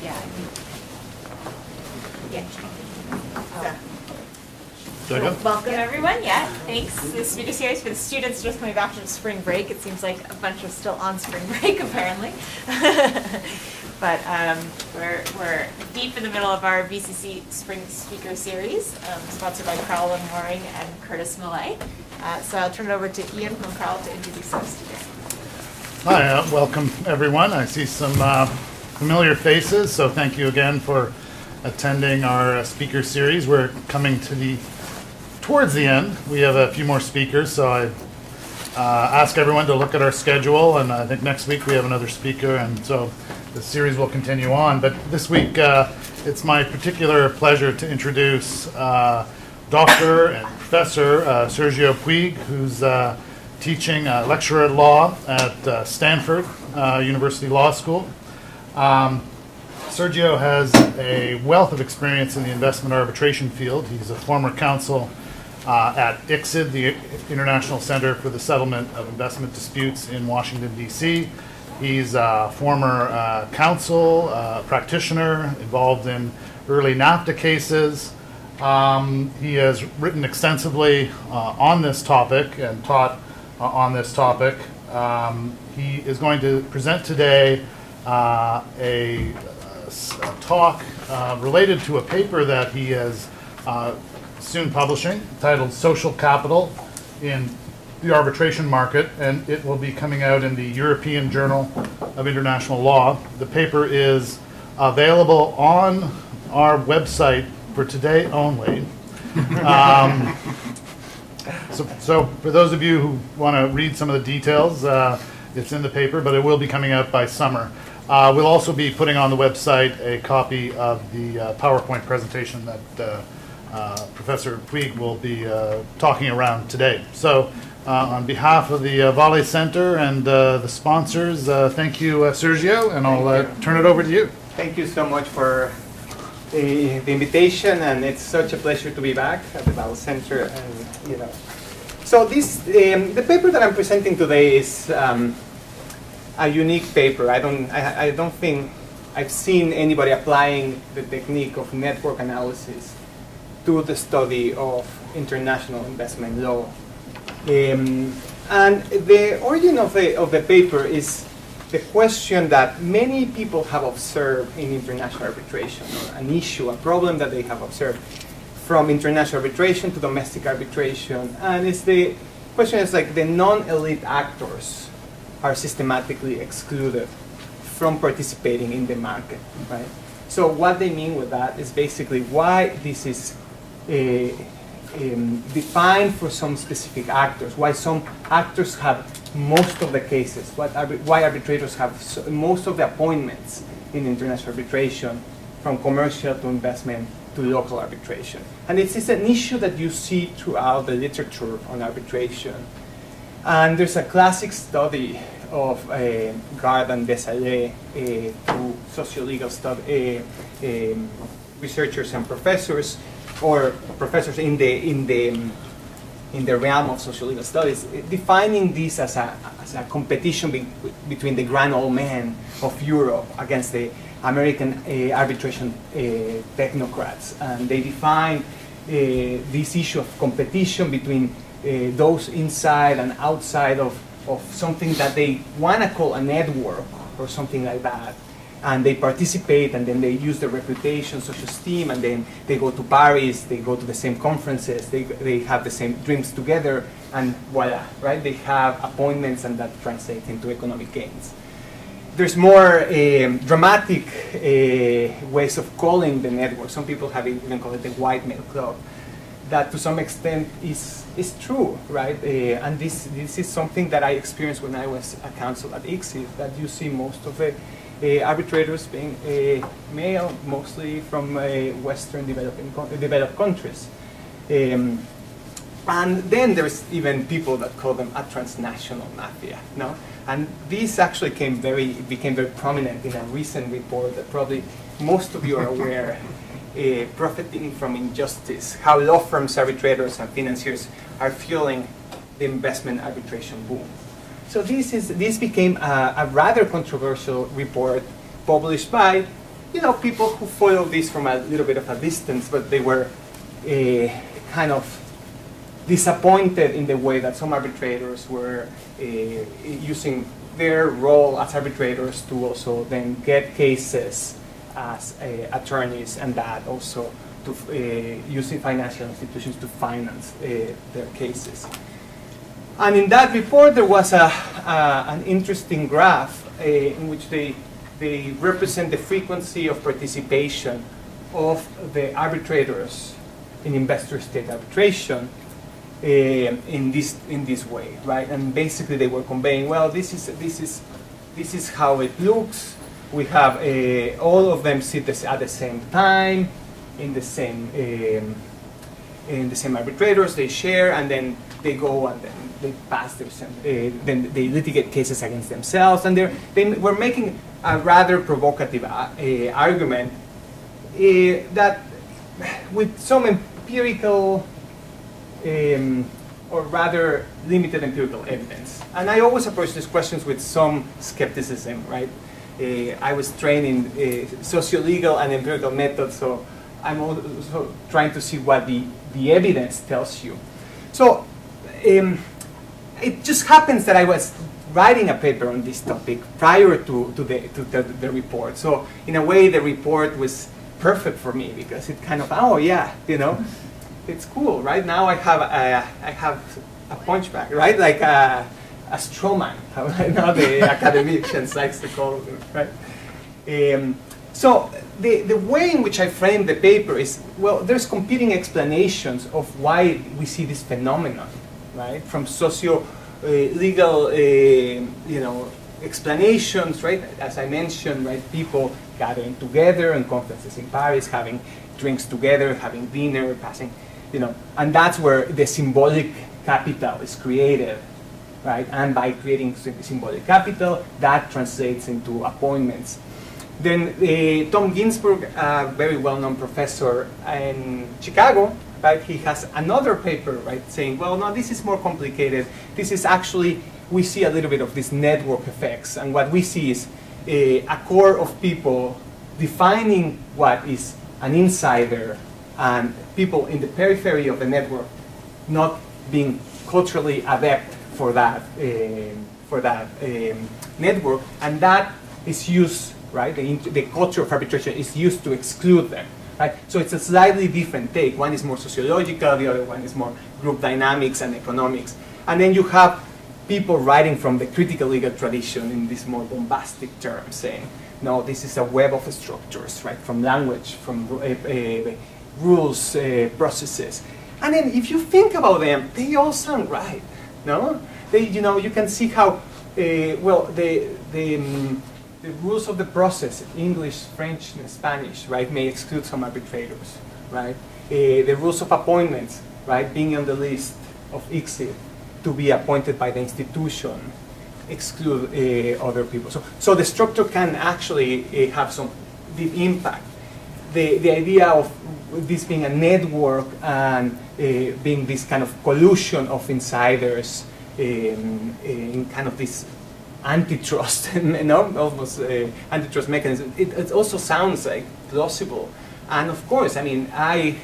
Yeah. Yeah. Welcome everyone. Yeah, thanks. The speaker series for the students just coming back from spring break. It seems like a bunch are still on spring break apparently. But we're deep in the middle of our VCC Spring Speaker Series, sponsored by Carolyn Mooring and Curtis Millay. So I'll turn it over to Ian from Carl to introduce our speakers. Hi, welcome everyone. I see some familiar faces, so thank you again for attending our speaker series. We're coming to towards the end. We have a few more speakers, so I ask everyone to look at our schedule, and I think next week we have another speaker, and so the series will continue on. But this week, it's my particular pleasure to introduce Dr. and Professor Sergio Puig, who's teaching lecturer at law at Stanford University Law School. Sergio has a wealth of experience in the investment arbitration field. He's a former counsel at ICSID, the International Center for the Settlement of Investment Disputes in Washington, D.C. He's a former counsel, practitioner, involved in early NAFTA cases. He has written extensively on this topic and taught on this topic. He is going to present today a talk related to a paper that he is soon publishing, titled Social Capital in the Arbitration Market, and it will be coming out in the European Journal of International Law. The paper is available on our website for today only. So for those of you who want to read some of the details, it's in the paper, but it will be coming out by summer. We'll also be putting on the website a copy of the PowerPoint presentation that Professor Puig will be talking around today. So on behalf of the Vale Center and the sponsors, thank you, Sergio, and I'll turn it over to you. Thank you so much for the invitation, and it's such a pleasure to be back at the Vale Center. And so this the paper that I'm presenting today is a unique paper. I don't think I've seen anybody applying the technique of network analysis to the study of international investment law. And the origin of the paper is the question that many people have observed in international arbitration, or an issue, a problem that they have observed from international arbitration to domestic arbitration. And the question is like the non-elite actors are systematically excluded from participating in the market, right? So what they mean with that is basically why this is defined for some specific actors, why some actors have most of the cases, why arbitrators have most of the appointments in international arbitration, from commercial to investment to local arbitration. And it's an issue that you see throughout the literature on arbitration. And there's a classic study of Gard and Desailly, two socio-legal researchers and professors, or professors in the realm of socio-legal studies, defining this as a competition between the grand old men of Europe against the American arbitration technocrats. And they define this issue of competition between those inside and outside of something that they want to call a network or something like that. And they participate, and then they use their reputation, social esteem, and then they go to Paris, they go to the same conferences, they have the same dreams together, and voila, right? They have appointments, and that translates into economic gains. There's more dramatic ways of calling the network. Some people have even called it the white male club. That to some extent is true, right? And this is something that I experienced when I was a counsel at ICSID, that you see most of the arbitrators being male, mostly from Western developed countries. And then there's even people that call them a transnational mafia, no? And this actually became very prominent in a recent report that probably most of you are aware, Profiting from Injustice, how law firms, arbitrators, and financiers are fueling the investment arbitration boom. So this became a rather controversial report published by people who follow this from a little bit of a distance, but they were kind of disappointed in the way that some arbitrators were using their role as arbitrators to also then get cases as attorneys, and that also to using financial institutions to finance their cases. And in that report, there was an interesting graph in which they represent the frequency of participation of the arbitrators in investor-state arbitration in this way, right? And basically, they were conveying, well, this is how it looks. We have all of them sit at the same time in the same arbitrators. They share, and then they go and then they pass their then they litigate cases against themselves, and they were making a rather provocative argument that with some empirical or rather limited empirical evidence. And I always approach these questions with some skepticism, right? I was trained in socio-legal and empirical methods, so I'm also trying to see what the evidence tells you. So it just happens that I was writing a paper on this topic prior to the report. So in a way, the report was perfect for me because it kind of, oh yeah, it's cool, right? Now I have a punchback, right? Like a straw man, how the academicians likes to call it, right? So the way in which I frame the paper is, well, there's competing explanations of why we see this phenomenon, right? From socio-legal, explanations, right? As I mentioned, right? People gathering together in conferences in Paris, having drinks together, having dinner, passing, and that's where the symbolic capital is created, right? And by creating symbolic capital, that translates into appointments. Then Tom Ginsburg, a very well-known professor in Chicago, right? He has another paper, right, saying, well, no, this is more complicated. This is actually, we see a little bit of these network effects, and what we see is a core of people defining what is an insider, and people in the periphery of the network not being culturally adept for that network, and that is used, right? The culture of arbitration is used to exclude them, right? So it's a slightly different take. One is more sociological, the other one is more group dynamics and economics. And then you have people writing from the critical legal tradition in this more bombastic terms, saying, no, this is a web of structures, right? From language, from rules, processes. And then if you think about them, they all sound right, no? You can see how, the rules of the process, English, French, and Spanish, right, may exclude some arbitrators, right? The rules of appointments, right, being on the list of ICSID to be appointed by the institution, exclude other people. So the structure can actually have some deep impact. The idea of this being a network and being this kind of collusion of insiders in kind of this antitrust, almost antitrust mechanism. It also sounds like plausible, and of course, I mean, I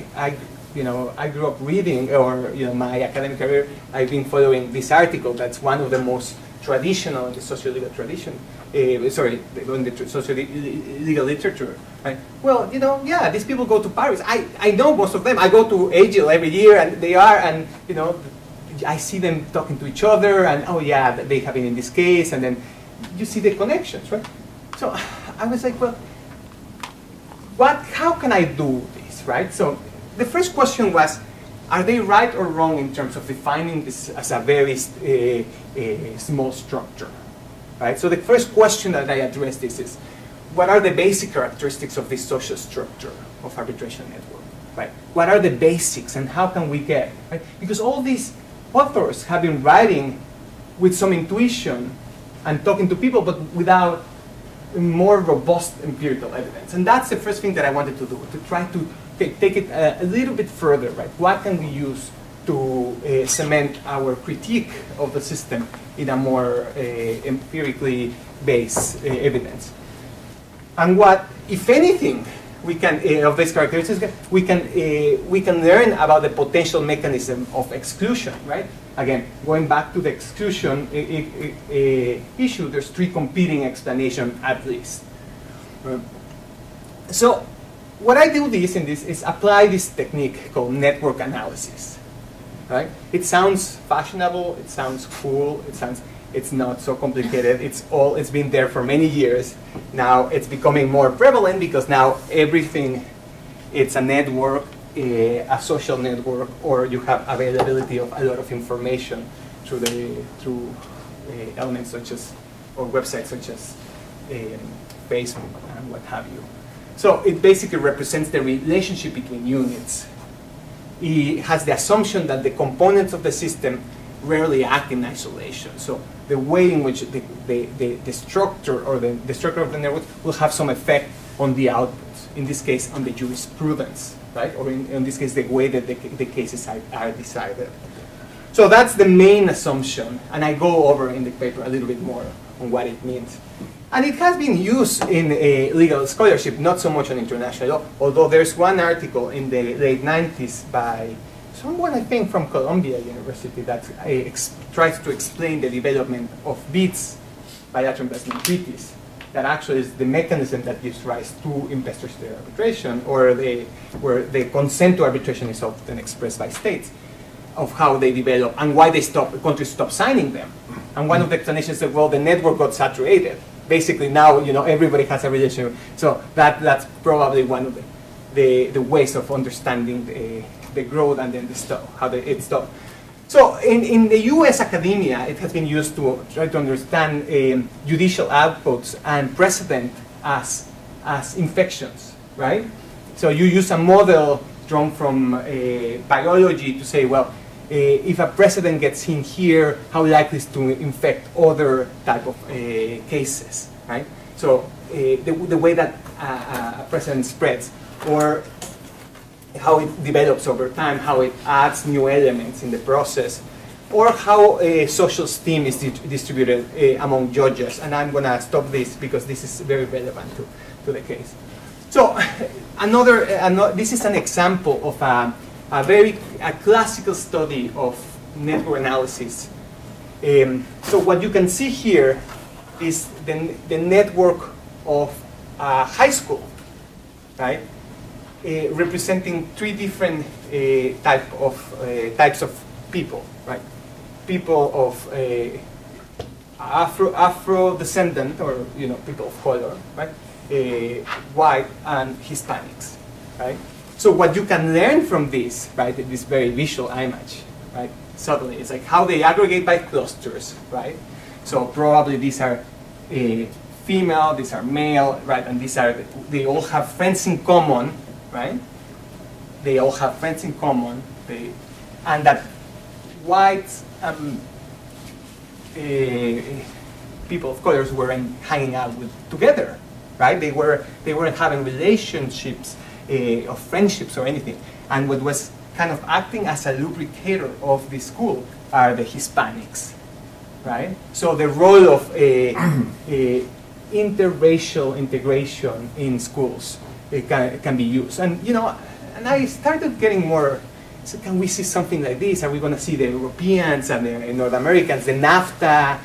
grew up reading, or my academic career, I've been following this article. That's one of the most traditional in the socio-legal tradition. In the socio-legal literature. Right? Well, yeah, these people go to Paris. I know most of them. I go to AGIL every year, and they are, and I see them talking to each other, and oh yeah, they have been in this case, and then you see the connections, right? So I was like, well, how can I do this, right? So the first question was, are they right or wrong in terms of defining this as a very small structure, right? So the first question that I addressed is, what are the basic characteristics of this social structure of arbitration network, right? What are the basics, and how can we get, right? Because all these authors have been writing with some intuition and talking to people, but without more robust empirical evidence. And that's the first thing that I wanted to do, to try to take it a little bit further, right? What can we use to cement our critique of the system in a more empirically based evidence? And what if anything, we can of these characteristics, we can learn about the potential mechanism of exclusion, right? Again, going back to the exclusion issue, there's 3 competing explanations at least. So, what I do is apply this technique called network analysis, right? It sounds fashionable, it sounds cool, it's not so complicated. It's been there for many years. Now it's becoming more prevalent because now everything, it's a network, a social network, or you have availability of a lot of information through elements such as, or websites such as Facebook and what have you. So it basically represents the relationship between units. It has the assumption that the components of the system rarely act in isolation. So the way in which the structure or the structure of the network will have some effect on the outputs. In this case, on the jurisprudence, right? Or in this case, the way that the cases are decided. So that's the main assumption, and I go over in the paper a little bit more on what it means. And it has been used in legal scholarship, not so much on international law, although there's one article in the late 90s by someone, I think, from Columbia University that tries to explain the development of BITs, bilateral investment treaties, that actually is the mechanism that gives rise to investors to arbitration, or where the consent to arbitration is often expressed by states, of how they develop and why countries stop signing them. And one of the explanations is, well, the network got saturated. Basically now, everybody has a relationship. So that's probably one of the ways of understanding the growth and then how it stopped. So in the US academia, it has been used to try to understand judicial outputs and precedent as infections, right? So you use a model drawn from biology to say, well, if a precedent gets in here, how likely is to infect other type of cases, right? So the way that a precedent spreads, or how it develops over time, how it adds new elements in the process, or how social esteem is distributed among judges. And I'm going to stop this because this is very relevant to the case. So this is an example of a classical study of network analysis. So what you can see here is the network of a high school, right? Representing 3 different types of people, right? People of Afro descendant, or people of color, right? White and Hispanics, right? So what you can learn from this, right? This very visual image, right? Suddenly, it's like how they aggregate by clusters, right? So probably these are female, these are male, right? And they all have friends in common, right? They all have friends in common, and that white people of colors weren't hanging out together, right? They weren't having relationships of friendships or anything. And what was kind of acting as a lubricator of the school are the Hispanics, right? So the role of interracial integration in schools can be used. And and I started getting more, so can we see something like this? Are we going to see the Europeans and the North Americans, the NAFTA,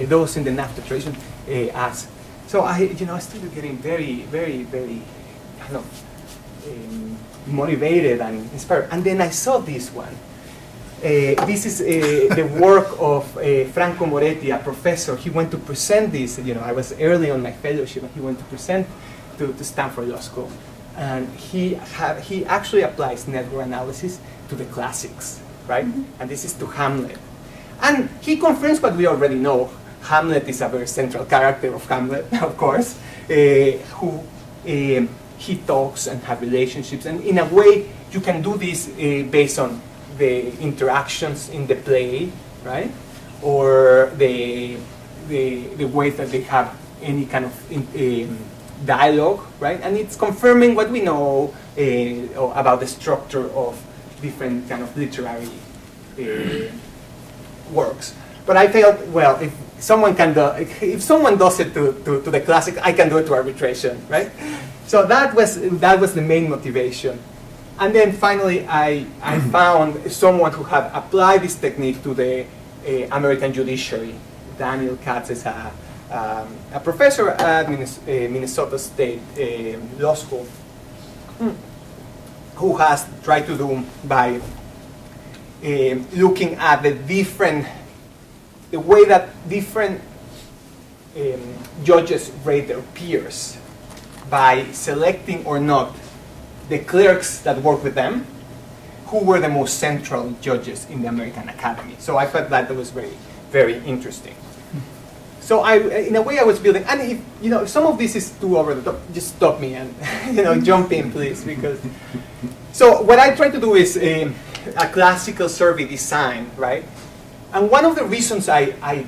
those in the NAFTA tradition as? So I started getting very, very, very kind of motivated and inspired. And then I saw this one. This is the work of Franco Moretti, a professor. He went to present this. I was early on my fellowship, and he went to present to Stanford Law School. And he actually applies network analysis to the classics, right? Mm-hmm. And this is to Hamlet. And he confirms what we already know. Hamlet is a very central character of Hamlet, of course, who he talks and have relationships. And in a way, you can do this based on the interactions in the play, right? Or the way that they have any kind of dialogue, right? And it's confirming what we know about the structure of different kind of literary works. But I felt, well, if someone does it to the classic, I can do it to arbitration, right? So that was the main motivation. And then finally, I found someone who had applied this technique to the American judiciary. Daniel Katz is a professor at Minnesota State Law School, who has tried to do by looking at the way that different judges rate their peers by selecting or not the clerks that work with them, who were the most central judges in the American Academy. So I thought that was very, very interesting. So in a way, I was building, and if some of this is too over the top, just stop me and jump in, please, because. So what I try to do is a classical survey design, right? And one of the reasons I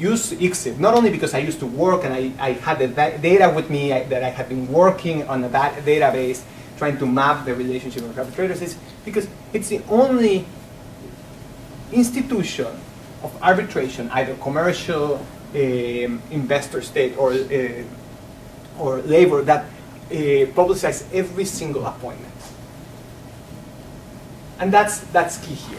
use ICSID, not only because I used to work and I had the data with me that I had been working on a database trying to map the relationship of arbitrators, is because it's the only institution of arbitration, either commercial, investor state, or labor, that publicizes every single appointment. And that's key here,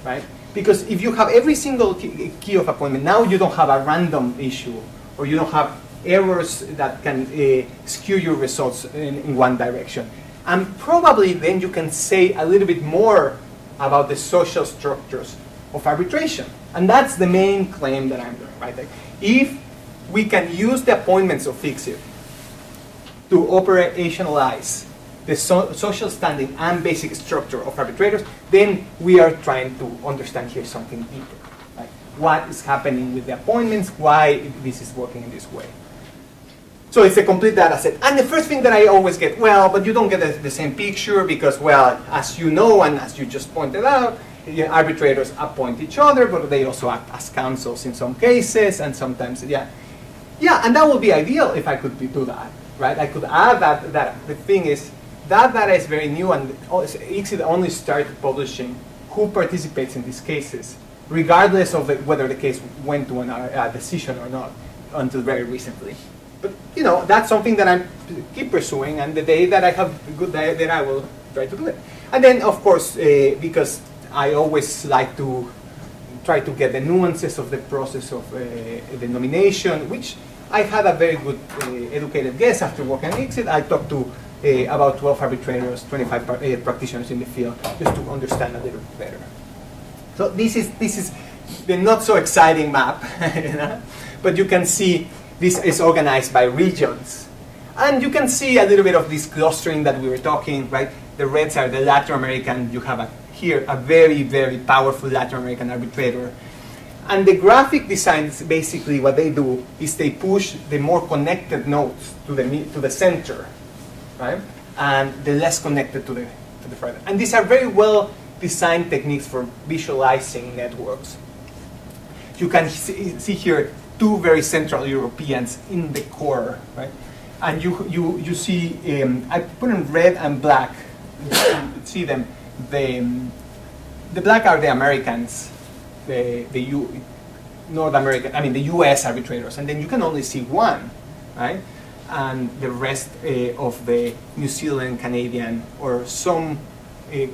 right? Because if you have every single key of appointment, now you don't have a random issue, or you don't have errors that can skew your results in one direction. And probably then you can say a little bit more about the social structures of arbitration. And that's the main claim that I'm doing, right? Like, if we can use the appointments of ICSID to operationalize the social standing and basic structure of arbitrators, then we are trying to understand here something deeper. Right? What is happening with the appointments, why this is working in this way. So it's a complete data set. And the first thing that I always get, well, but you don't get the same picture because, well, as you know, and as you just pointed out, arbitrators appoint each other, but they also act as counsels in some cases, and sometimes, yeah, and that would be ideal if I could do that, right? I could add that. The thing is, that data is very new, and ICSID only started publishing who participates in these cases, regardless of whether the case went to a decision or not, until very recently. But that's something that I keep pursuing, and the day that I have good data, I will try to do it. And then, of course, because I always like to try to get the nuances of the process of the nomination, which I had a very good educated guess after working on ICSID. I talked to about 12 arbitrators, 25 practitioners in the field, just to understand a little bit better. So this is the not so exciting map, but you can see this is organized by regions. And you can see a little bit of this clustering that we were talking, right? The reds are the Latin American. You have here a very, very powerful Latin American arbitrator. And the graphic designs, basically what they do is they push the more connected nodes to the center, right? And the less connected to the further. And these are very well designed techniques for visualizing networks. You can see here two very central Europeans in the core, right? And you see, I put in red and black. You see them. The black are the Americans, North American, the U.S. arbitrators, and then you can only see one, right? And the rest of the New Zealand, Canadian, or some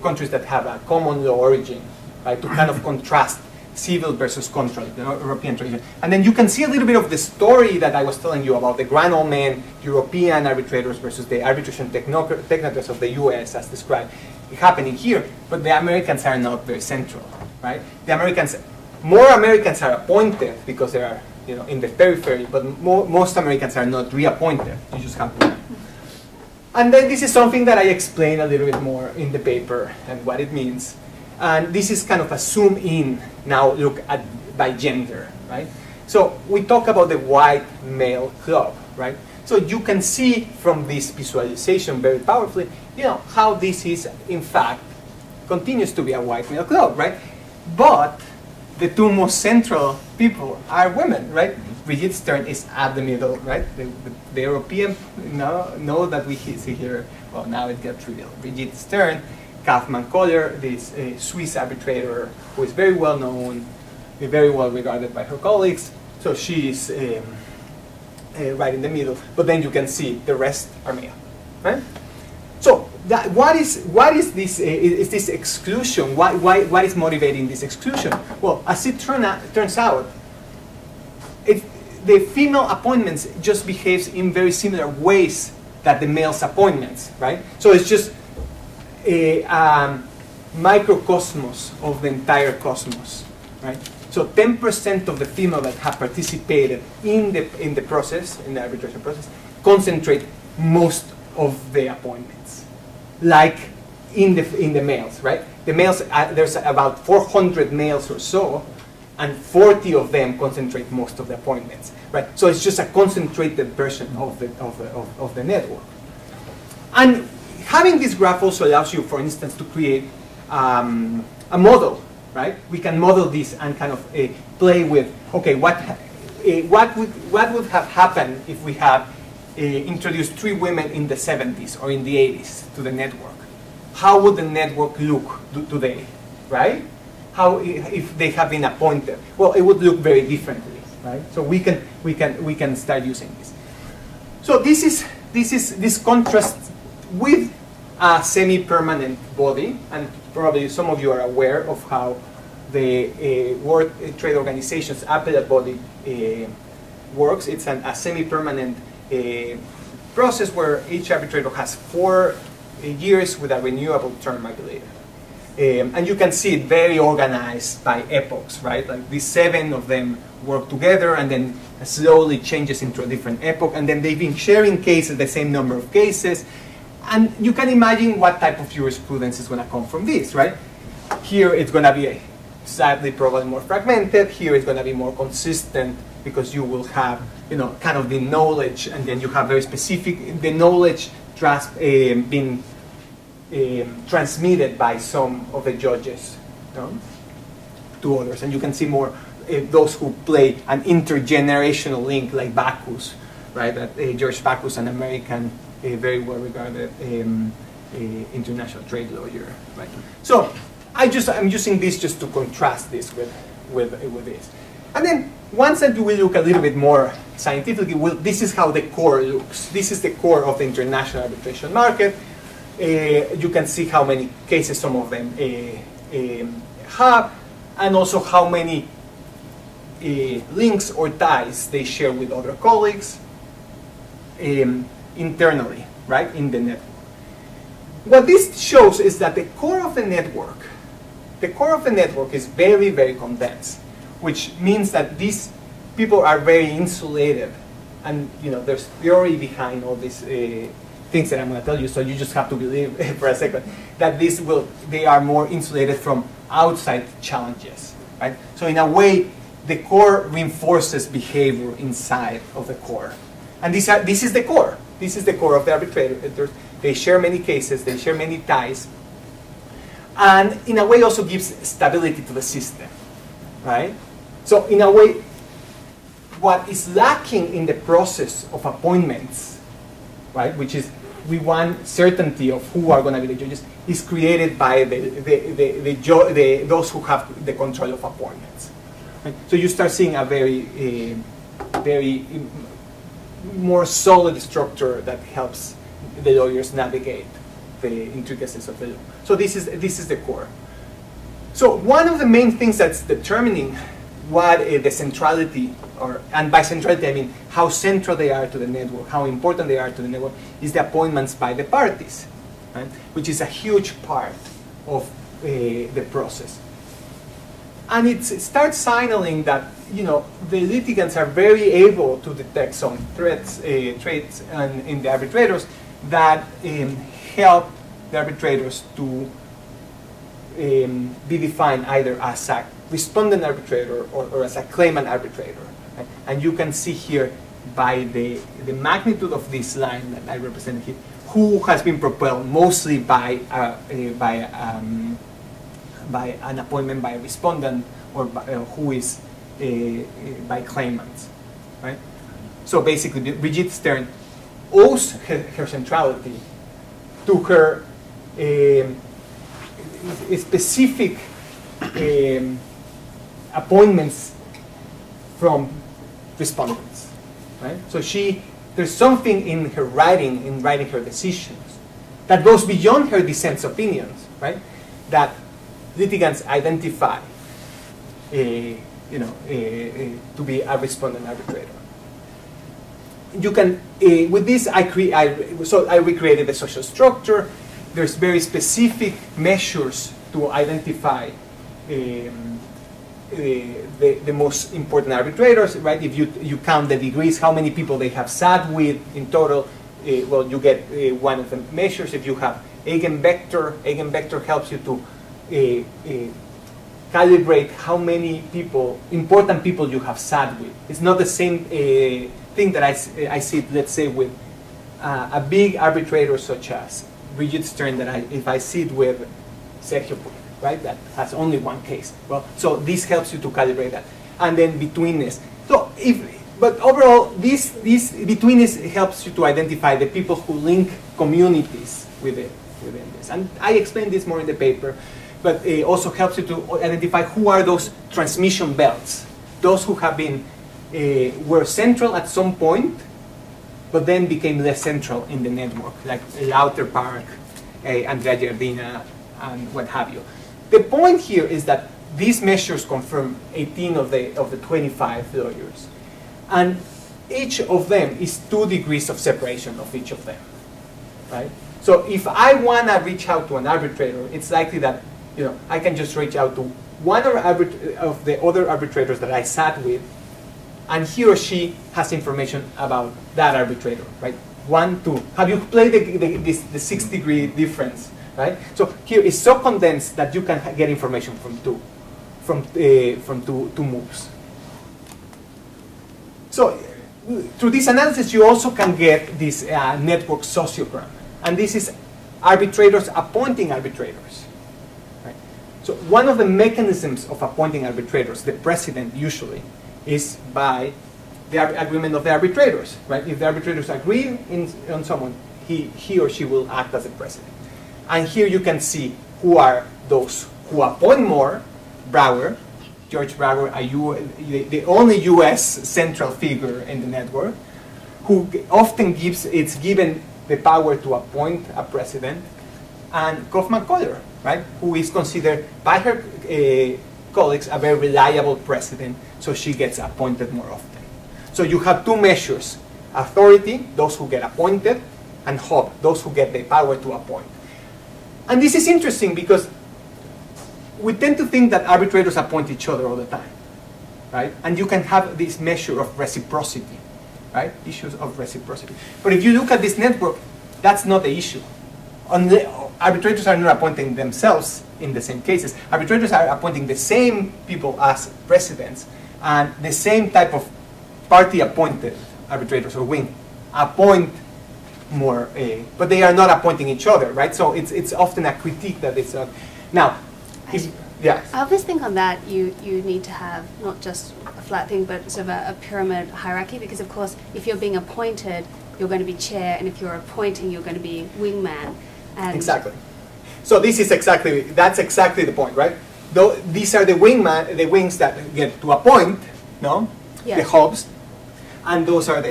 countries that have a common law origin, right? To kind of contrast civil versus contract, the European tradition. And then you can see a little bit of the story that I was telling you about the grand old man European arbitrators versus the arbitration technocrats of the U.S. as described happening here. But the Americans are not very central, right? More Americans are appointed because they are in the periphery, but most Americans are not reappointed. You just have one. And then this is something that I explain a little bit more in the paper and what it means. And this is kind of a zoom in, now look at by gender, right? So we talk about the white male club, right? So you can see from this visualization very powerfully, how this is, in fact, continues to be a white male club, right? But the two most central people are women, right? Brigitte Stern is at the middle, right? The European, know that we see here, well, now it gets trivial. Brigitte Stern, Kaufmann Kohler, this Swiss arbitrator who is very well known, very well regarded by her colleagues. So she is right in the middle. But then you can see the rest are male, right? So what is this? Is this exclusion? What is motivating this exclusion? Well, as it turns out, the female appointments just behaves in very similar ways that the male's appointments, right? So it's just a microcosmos of the entire cosmos, right? So 10% of the female that have participated in the process, in the arbitration process, concentrate most of the appointments, like in the males, right? The males, there's about 400 males or so, and 40 of them concentrate most of the appointments, right? So it's just a concentrated version of the network. And having this graph also allows you, for instance, to create a model, right? We can model this and kind of play with, okay, what would have happened if we had introduced 3 women in the 70s or in the 80s to the network? How would the network look today, right? How if they have been appointed? Well, it would look very differently, right? So we can start using this. So this contrast with a semi-permanent body, and probably some of you are aware of how the World Trade Organization's appellate body works. It's a semi-permanent process where each arbitrator has 4 years with a renewable term regulator. And you can see it very organized by epochs, right? Like these 7 of them work together and then slowly changes into a different epoch, and then they've been sharing cases, the same number of cases. And you can imagine what type of jurisprudence is going to come from this, right? Here it's going to be sadly probably more fragmented. Here it's going to be more consistent because you will have, kind of the knowledge, and then you have very specific, the knowledge being transmitted by some of the judges to others. And you can see more those who play an intergenerational link, like Bacchus, right? That George Bacchus, an American, very well-regarded international trade lawyer, right? So I'm using this just to contrast this with this. And then once that we look a little bit more scientifically, this is how the core looks. This is the core of the international arbitration market. You can see how many cases some of them have, and also how many links or ties they share with other colleagues internally, right, in the network. What this shows is that the core of the network is very, very condensed, which means that these people are very insulated, and there's theory behind all these things that I'm going to tell you, so you just have to believe for a second that they are more insulated from outside challenges, right? So in a way, the core reinforces behavior inside of the core, and this is the core. This is the core of the arbitrators. They share many cases, they share many ties, and in a way also gives stability to the system, right? So in a way, what is lacking in the process of appointments, right, which is we want certainty of who are going to be the judges, is created by those who have the control of appointments. Right? So you start seeing a very more solid structure that helps the lawyers navigate the intricacies of the law. So this is the core. So one of the main things that's determining what the centrality, and by centrality I mean how central they are to the network, how important they are to the network, is the appointments by the parties, right? Which is a huge part of the process. And it starts signaling that the litigants are very able to detect some traits in the arbitrators that help the arbitrators to be defined either as a respondent arbitrator or as a claimant arbitrator. Right? And you can see here by the magnitude of this line that I represent here, who has been propelled mostly by an appointment by a respondent, or who is by claimants, right? So basically, Brigitte Stern owes her centrality to her specific appointments from respondents, right? So she there's something in her writing, in writing her decisions, that goes beyond her dissent's opinions, right? That litigants identify, to be a respondent arbitrator. You can, with this, I recreated the social structure. There's very specific measures to identify the most important arbitrators, right? If you count the degrees, how many people they have sat with in total, well, you get one of the measures. If you have eigenvector helps you to calibrate how many important people you have sat with. It's not the same thing that I see, let's say, with a big arbitrator such as Bridget Stern, if I sit with Sergio Puig, right, that has only one case. Well, so this helps you to calibrate that. And then betweenness. So but overall, this betweenness helps you to identify the people who link communities within this. And I explain this more in the paper, but it also helps you to identify who are those transmission belts, those who have been were central at some point, but then became less central in the network, like Lauter Park, Andrea Giardina, and what have you. The point here is that these measures confirm 18 of the 25 lawyers, and each of them is 2 degrees of separation of each of them, right? So if I want to reach out to an arbitrator, it's likely that I can just reach out to one of the other arbitrators that I sat with, and he or she has information about that arbitrator, right? 1, 2. Have you played the 6-degree difference, right? So here is so condensed that you can get information from two moves. So through this analysis, you also can get this network sociogram, and this is arbitrators appointing arbitrators. Right? So one of the mechanisms of appointing arbitrators, the president usually, is by the agreement of the arbitrators, right? If the arbitrators agree on someone, he or she will act as the president. And here you can see who are those who appoint more. George Brauer, the only U.S. central figure in the network, who often it's given the power to appoint a president, and Kaufman-Kohler, right, who is considered by her colleagues a very reliable president, so she gets appointed more often. So you have 2 measures: authority, those who get appointed, and hob, those who get the power to appoint. And this is interesting because we tend to think that arbitrators appoint each other all the time, right? And you can have this measure of reciprocity, right? Issues of reciprocity. But if you look at this network, that's not the issue. Arbitrators are not appointing themselves in the same cases. Arbitrators are appointing the same people as presidents, and the same type of party-appointed arbitrators or wing appoint more, but they are not appointing each other, right? So it's often a critique that it's not. Now, yeah. I always think on that you need to have not just a flat thing, but sort of a pyramid hierarchy, because of course if you're being appointed, you're going to be chair, and if you're appointing, you're going to be wingman. And exactly. So that's exactly the point, right? Though these are the wings that get to appoint, no? Yes. The hubs, and those are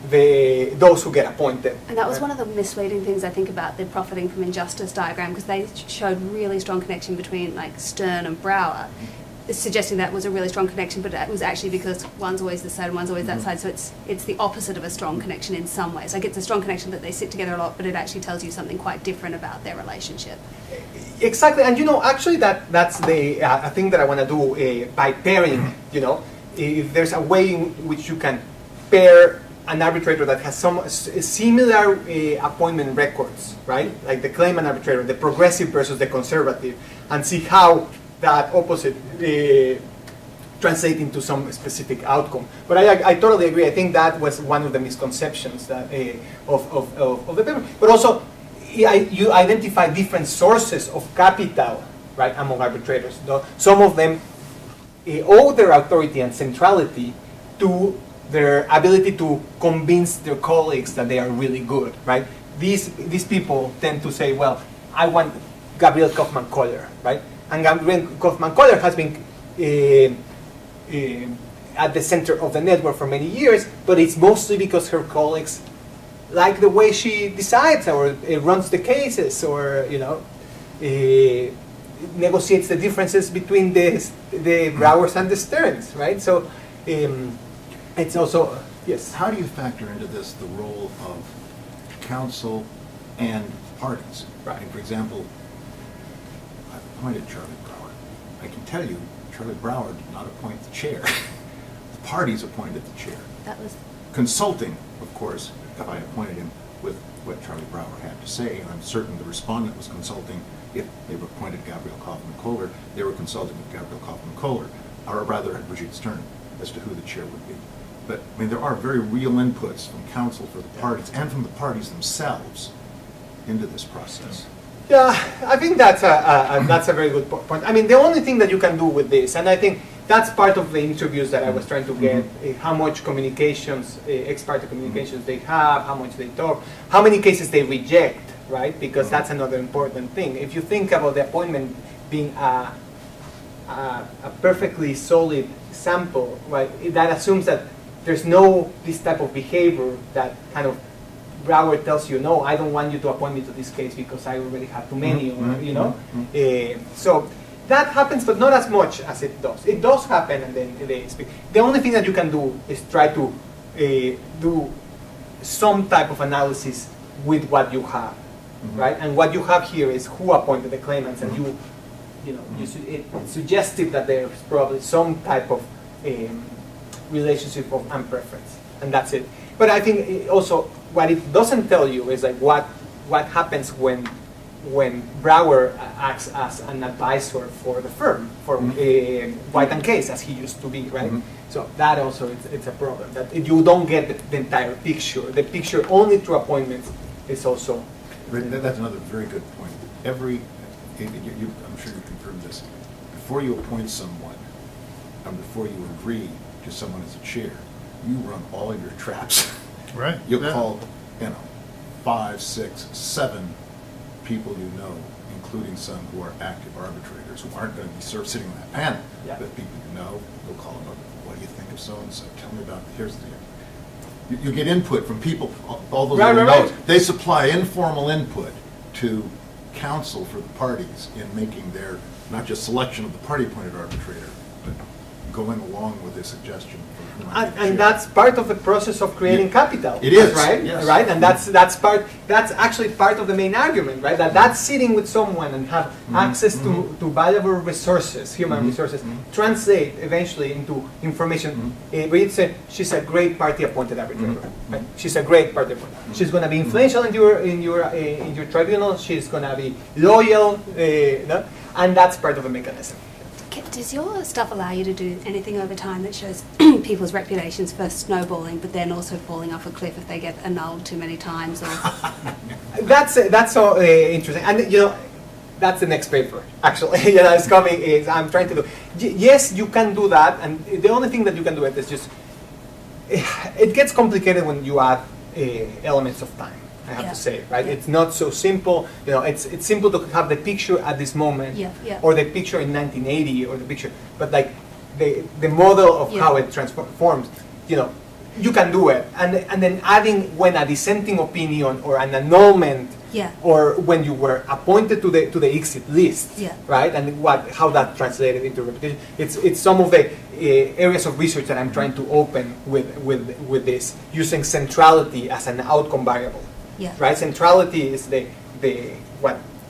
those who get appointed. And that was right? one of the misleading things I think about the profiting from injustice diagram, because they showed really strong connection between like Stern and Brauer, suggesting that was a really strong connection, but it was actually because one's always this side and one's always that side, so it's the opposite of a strong connection in some ways. Like it's a strong connection that they sit together a lot, but it actually tells you something quite different about their relationship. Exactly, and actually that's the thing that I want to do by pairing. If there's a way in which you can pair an arbitrator that has some similar appointment records, right? Like the claimant arbitrator, the progressive versus the conservative, and see how that opposite translate into some specific outcome. But I totally agree. I think that was one of the misconceptions that of the paper. But also, you identify different sources of capital, right, among arbitrators. Some of them owe their authority and centrality to their ability to convince their colleagues that they are really good, right? These people tend to say, well, I want Gabriel Kaufman-Kohler, right? And Gabriel Kaufman-Kohler has been at the center of the network for many years, but it's mostly because her colleagues like the way she decides or runs the cases, or negotiates the differences between the Browers and the Stearns, right? So it's also, yes. How do you factor into this the role of counsel and parties? Right. For example, I've appointed Charlie Broward. I can tell you, Charlie Broward did not appoint the chair. The parties appointed the chair. That was Consulting, of course, if I appointed him with what Charlie Broward had to say, and I'm certain the respondent was consulting. If they appointed Gabrielle Kaufman-Kohler, they were consulting with Gabrielle Kaufman-Kohler, or rather at Brigitte Stern, as to who the chair would be. But I mean, there are very real inputs from counsel for the parties and from the parties themselves into this process. Yeah, I think that's a very good point. I mean, the only thing that you can do with this, and I think that's part of the interviews that I was trying to get, how much communications, ex parte communications they have, how much they talk, how many cases they reject, right? Because that's another important thing. If you think about the appointment being a perfectly solid sample, right, that assumes that there's no this type of behavior that kind of Broward tells you, no, I don't want you to appoint me to this case because I already have too many, or, so that happens, but not as much as it does. It does happen, and then they speak. The only thing that you can do is try to do some type of analysis with what you have, right? And what you have here is who appointed the claimants, and it's suggested that there's probably some type of relationship of preference, and that's it. But I think also what it doesn't tell you is like what happens when Brower acts as an advisor for the firm, for White and Case, as he used to be, right? So that also it's a problem, that if you don't get the entire picture. The picture only through appointments is also. That's another very good point. I'm sure you confirm this. Before you appoint someone, and before you agree to someone as a chair, you run all of your traps. Right. You'll call, 5, 6, 7 people you know, including some who are active arbitrators who aren't going to be sitting on that panel. Yeah. But people you know, you'll call them up. What do you think of so-and-so? Tell me about, here's the... You get input from people, all those Right, little right, notes. right. They supply informal input to counsel for the parties in making their, not just selection of the party-appointed arbitrator, but going along with their suggestion. For who might be the chair. And that's part of the process of creating capital. It is, right? yes. Right, and that's actually part of the main argument, right? That's sitting with someone and have access to valuable resources, human resources, translate eventually into information. Brigitte said she's a great party-appointed arbitrator. Right? She's a great party appointed. She's going to be influential in your tribunal. She's going to be loyal, and that's part of the mechanism. Does your stuff allow you to do anything over time that shows people's reputations first snowballing, but then also falling off a cliff if they get annulled too many times? Or That's so interesting, and that's the next paper. Actually, it's coming. I'm trying to do. Yes, you can do that, and the only thing that you can do it is just. It gets complicated when you add elements of time. I have to say, right? Yeah. It's not so simple. It's simple to have the picture at this moment, or the picture in 1980, or the picture, but like the model of how it transforms. You can do it, and then adding when a dissenting opinion or an annulment, or when you were appointed to the exit list, right? And how that translated into reputation. It's some of the areas of research that I'm trying to open with this, using centrality as an outcome variable. Right, centrality is the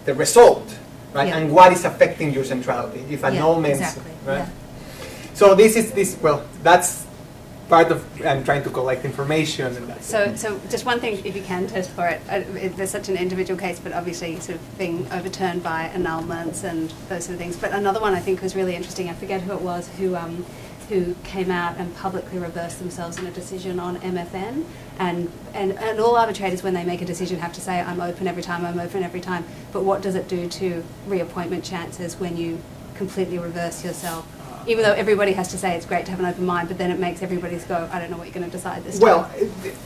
result, right, and what is affecting your centrality. If annulments, exactly. right. So that's part of I'm trying to collect information. And that. So just one thing, if you can test for it. There's such an individual case, but obviously sort of being overturned by annulments and those sort of things. But another one I think was really interesting. I forget who it was who came out and publicly reversed themselves in a decision on MFN. And all arbitrators, when they make a decision, have to say, I'm open every time. But what does it do to reappointment chances when you completely reverse yourself? Even though everybody has to say it's great to have an open mind, but then it makes everybody's go, I don't know what you're going to decide this time. Well,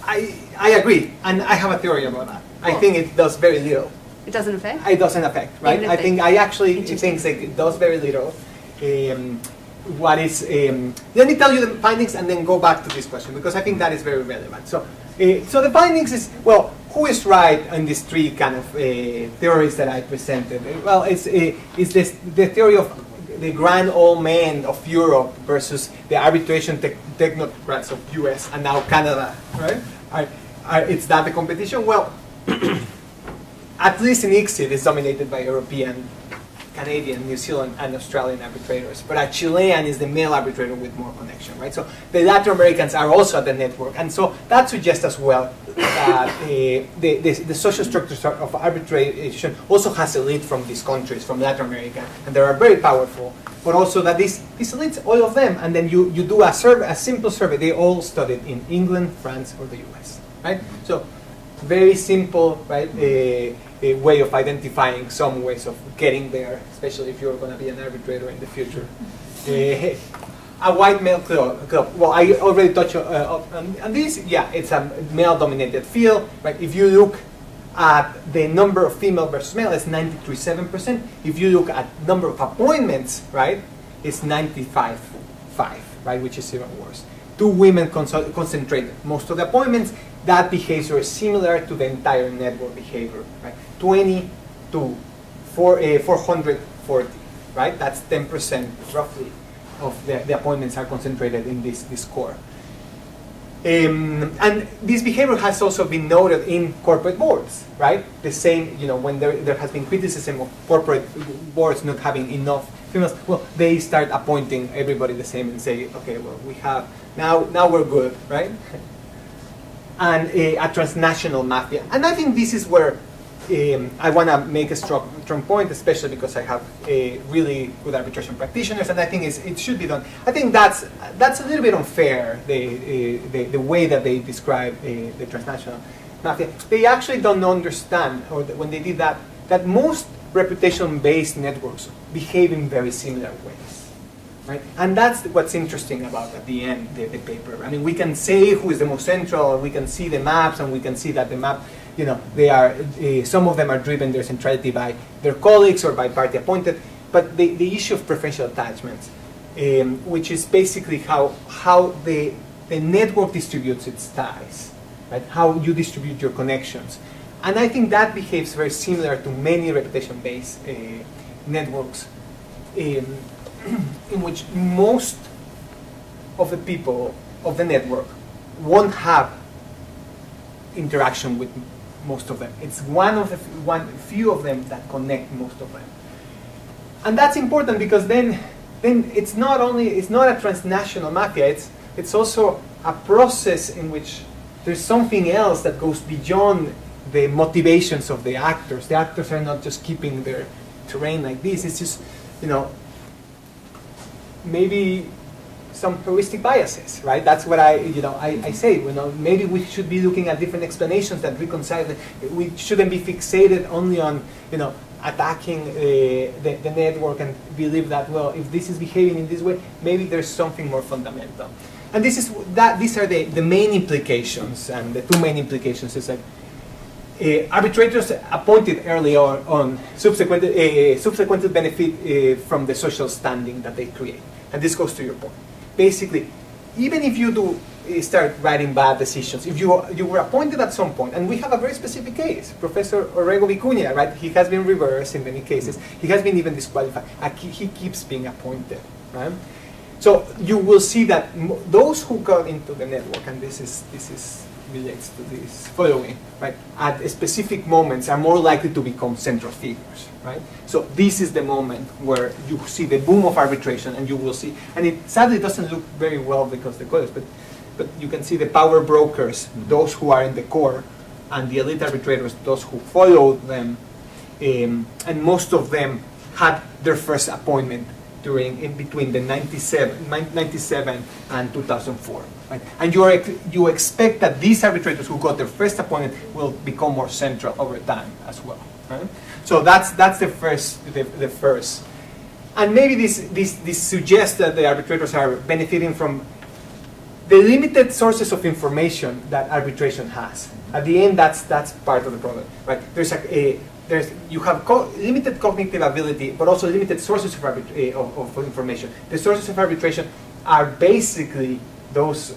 I agree, and I have a theory about that. Cool. I think it does very little. It doesn't affect? It doesn't affect, right? I actually think it does very little. what is, let me tell you the findings and then go back to this question, because I think that is very relevant. So the findings is, well, who is right in these three kind of theories that I presented? Well, it's this, the theory of the grand old men of Europe versus the arbitration technocrats of US and now Canada, right? It's that the competition? Well, at least in ICSID, it's dominated by European, Canadian, New Zealand, and Australian arbitrators. But a Chilean is the male arbitrator with more connection, right? So the Latin Americans are also at the network. And so that suggests as well that the social structures of arbitration also has elite from these countries, from Latin America, and they are very powerful. But also that these elites, all of them, and then you do a simple survey, they all studied in England, France, or the US, right? So very simple, right? A way of identifying some ways of getting there, especially if you're going to be an arbitrator in the future. A white male club. Well, I already touched on this. Yeah, it's a male-dominated field. Right? If you look at the number of female versus male, it's 93.7%. If you look at number of appointments, right, it's 95.5, right, which is even worse. Two women concentrate most of the appointments. That behavior is similar to the entire network behavior, right? 20 to 440, right? That's 10% roughly of the appointments are concentrated in this core. And this behavior has also been noted in corporate boards, right? The same, when there has been criticism of corporate boards not having enough females, well, they start appointing everybody the same and say, okay, well, we have, now we're good, right? And a transnational mafia. And I think this is where I want to make a strong point, especially because I have really good arbitration practitioners, and I think it should be done. I think that's a little bit unfair, the way that they describe the transnational mafia. They actually don't understand, or when they did that most reputation-based networks behave in very similar ways. Right? And that's what's interesting about, at the end, the paper. I mean, we can say who is the most central, we can see the maps, and we can see that the map, they are, some of them are driven their centrality by their colleagues or by party appointed, but the issue of preferential attachments, which is basically how the network distributes its ties, right? How you distribute your connections. And I think that behaves very similar to many reputation-based networks, in which most of the people of the network won't have interaction with most of them. It's few of them that connect most of them. And that's important because then it's not a transnational mafia, it's also a process in which there's something else that goes beyond the motivations of the actors. The actors are not just keeping their terrain like this, it's just, maybe some heuristic biases, right? That's what I say. Maybe we should be looking at different explanations that reconcile. We shouldn't be fixated only on, attacking the network and believe that, well, if this is behaving in this way, maybe there's something more fundamental. And these are the main implications, and the two main implications is that arbitrators appointed early on subsequently benefit from the social standing that they create. And this goes to your point. Basically, even if you do start writing bad decisions, if you were appointed at some point, and we have a very specific case, Professor Orrego Vicuña, right? He has been reversed in many cases. He has been even disqualified. He keeps being appointed, right? So you will see that those who got into the network, and this relates to this following, right? At specific moments are more likely to become central figures, right? So this is the moment where you see the boom of arbitration, and you will see, and it sadly doesn't look very well because the colors, but you can see the power brokers, those who are in the core, and the elite arbitrators, those who follow them, and most of them had their first appointment in between the 97 and 2004. Right? And you expect that these arbitrators who got their first appointment will become more central over time as well. Right? So that's the first. And maybe this suggests that the arbitrators are benefiting from the limited sources of information that arbitration has. At the end, that's part of the problem. Right? you have limited cognitive ability, but also limited sources of information. The sources of arbitration are basically those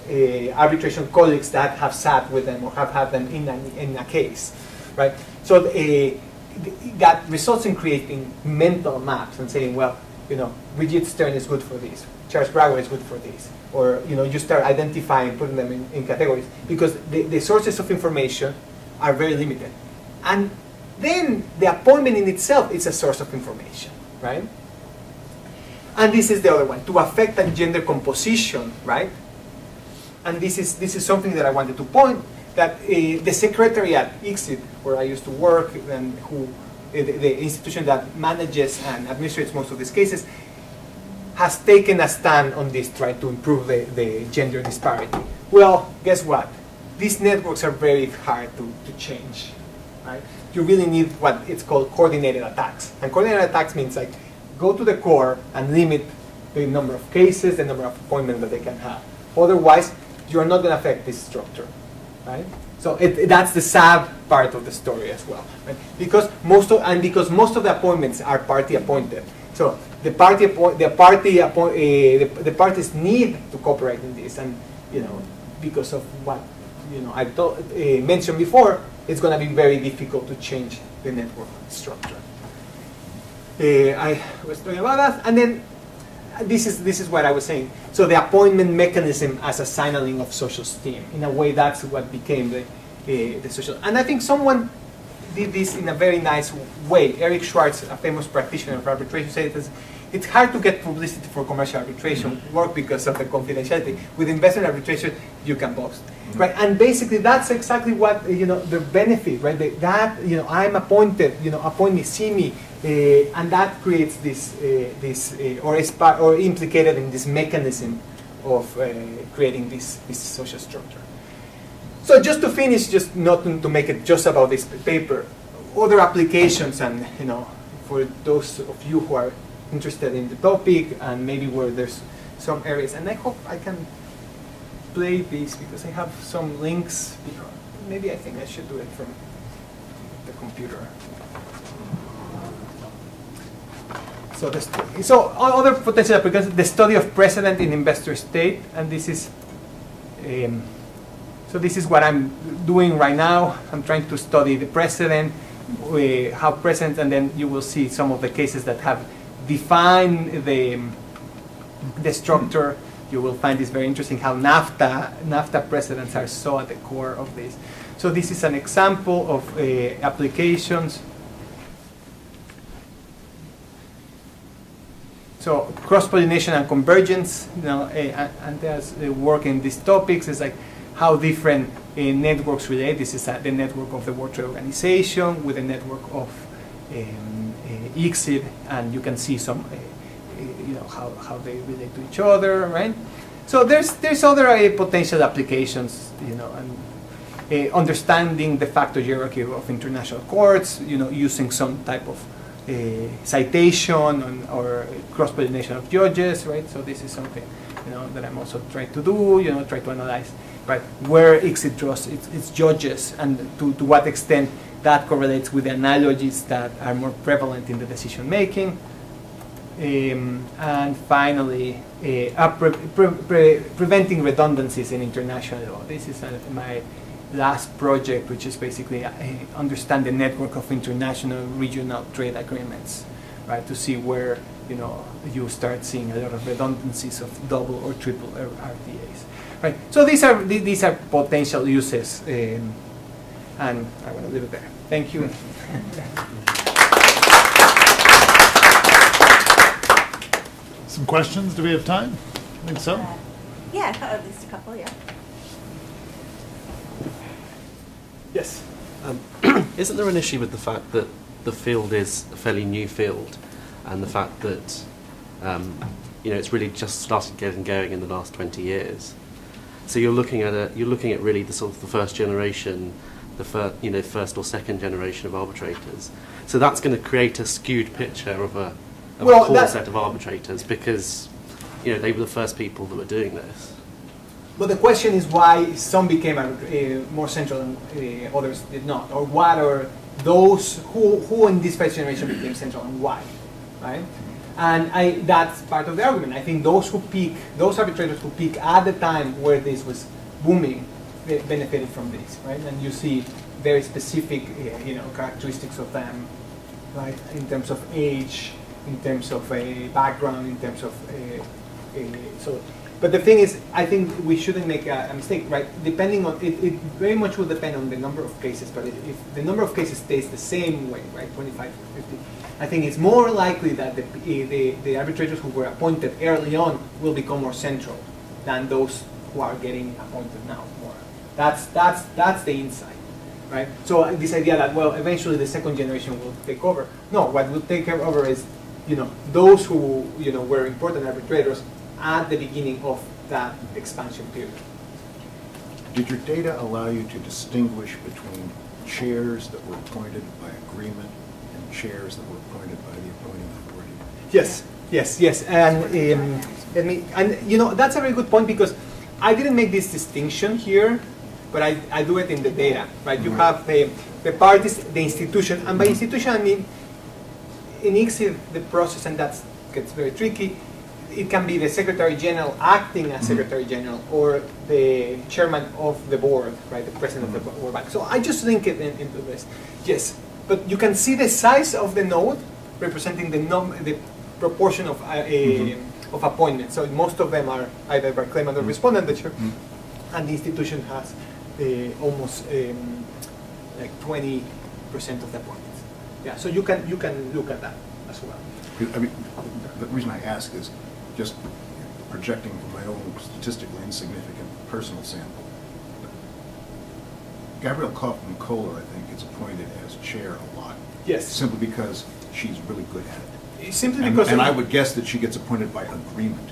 arbitration colleagues that have sat with them or have had them in a case, right? So that results in creating mental maps and saying, well, Brigitte Stern is good for this, Charles Brauer is good for this, or you start identifying, putting them in categories, because the sources of information are very limited. And then the appointment in itself is a source of information, right? And this is the other one, to affect and gender composition, right? And this is something that I wanted to point, that the secretary at ICSID, where I used to work, and the institution that manages and administrates most of these cases, has taken a stand on this, trying to improve the gender disparity. Well, guess what? These networks are very hard to change, right? You really need what it's called coordinated attacks. And coordinated attacks means like, go to the core and limit the number of cases, the number of appointments that they can have. Otherwise, you're not going to affect this structure, right? So that's the sad part of the story as well, right? Because most of the appointments are party appointed. So the parties need to cooperate in this, and because of what I mentioned before, it's going to be very difficult to change the network structure. I was talking about that, and then this is what I was saying. So the appointment mechanism as a signaling of social esteem. In a way, that's what became the social. And I think someone did this in a very nice way. Eric Schwartz, a famous practitioner of arbitration, said it's hard to get publicity for commercial arbitration work because of the confidentiality. With investment arbitration, you can boast. Right, and basically that's exactly what the benefit, right? I'm appointed, appoint me, see me, and that creates this or implicated in this mechanism of creating this social structure. So just to finish, just not to make it just about this paper, other applications, and for those of you who are interested in the topic and maybe where there's some areas, and I hope I can play this because I have some links. Maybe I think I should do it from the computer. So other potential applications, the study of precedent in investor state, and this is this is what I'm doing right now. I'm trying to study the precedent, how precedent, and then you will see some of the cases that have defined the structure. You will find this very interesting, how NAFTA precedents are so at the core of this. So this is an example of applications. So cross-pollination and convergence, and there's work in these topics. It's like how different networks relate. This is the network of the World Trade Organization with the network of ICSID, and you can see some how they relate to each other, right? So there's other potential applications, and understanding de facto hierarchy of international courts, using some type of citation or cross-pollination of judges, right? So this is something that I'm also trying to do, try to analyze, right, where ICSID draws its judges, and to what extent that correlates with the analogies that are more prevalent in the decision making. And finally, preventing redundancies in international law. This is my last project, which is basically understand the network of international regional trade agreements, right? To see where you start seeing a lot of redundancies of double or triple RTAs, right? So these are potential uses, and I'm going to leave it there. Thank you. Some questions? Do we have time? I think so. Yeah, at least a couple, yeah. Yes. Isn't there an issue with the fact that the field is a fairly new field, and the fact that it's really just started getting going in the last 20 years? So you're looking at really the sort of the first generation, first or second generation of arbitrators. So that's going to create a skewed picture of a core set of arbitrators, because they were the first people that were doing this. But the question is why some became more central and others did not, or what are those who in this first generation became central and why, right? And that's part of the argument. I think those arbitrators who peak at the time where this was booming, they benefited from this, right? And you see very specific, characteristics of them, right? In terms of age, in terms of background, in terms of so. But the thing is, I think we shouldn't make a mistake, right? Depending on it very much will depend on the number of cases. But if the number of cases stays the same way, right, 25 to 50, I think it's more likely that the arbitrators who were appointed early on will become more central than those who are getting appointed now more. That's the insight, right? So this idea that, well, eventually the second generation will take over. No, what will take over is, those who were important arbitrators at the beginning of that expansion period. Did your data allow you to distinguish between chairs that were appointed by agreement and chairs that were appointed by the appointing authority? Yes. And that's a very good point, because I didn't make this distinction here, but I do it in the data, right? You have the parties, the institution, and by institution I mean in ICSID the process, and that gets very tricky. It can be the Secretary General acting as Secretary General, or the chairman of the board, right, the president of the board. So I just link it into this. Yes, but you can see the size of the node representing the proportion of appointments. So most of them are either by claimant or respondent, and the institution has almost like 20% of the appointments. Yeah, so you can look at that as well. I mean, the reason I ask is just projecting from my own statistically insignificant personal sample. Gabrielle Kaufman-Kohler, I think, gets appointed as chair a lot. Yes. Simply because she's really good at it. Simply because. And I would guess that she gets appointed by agreement.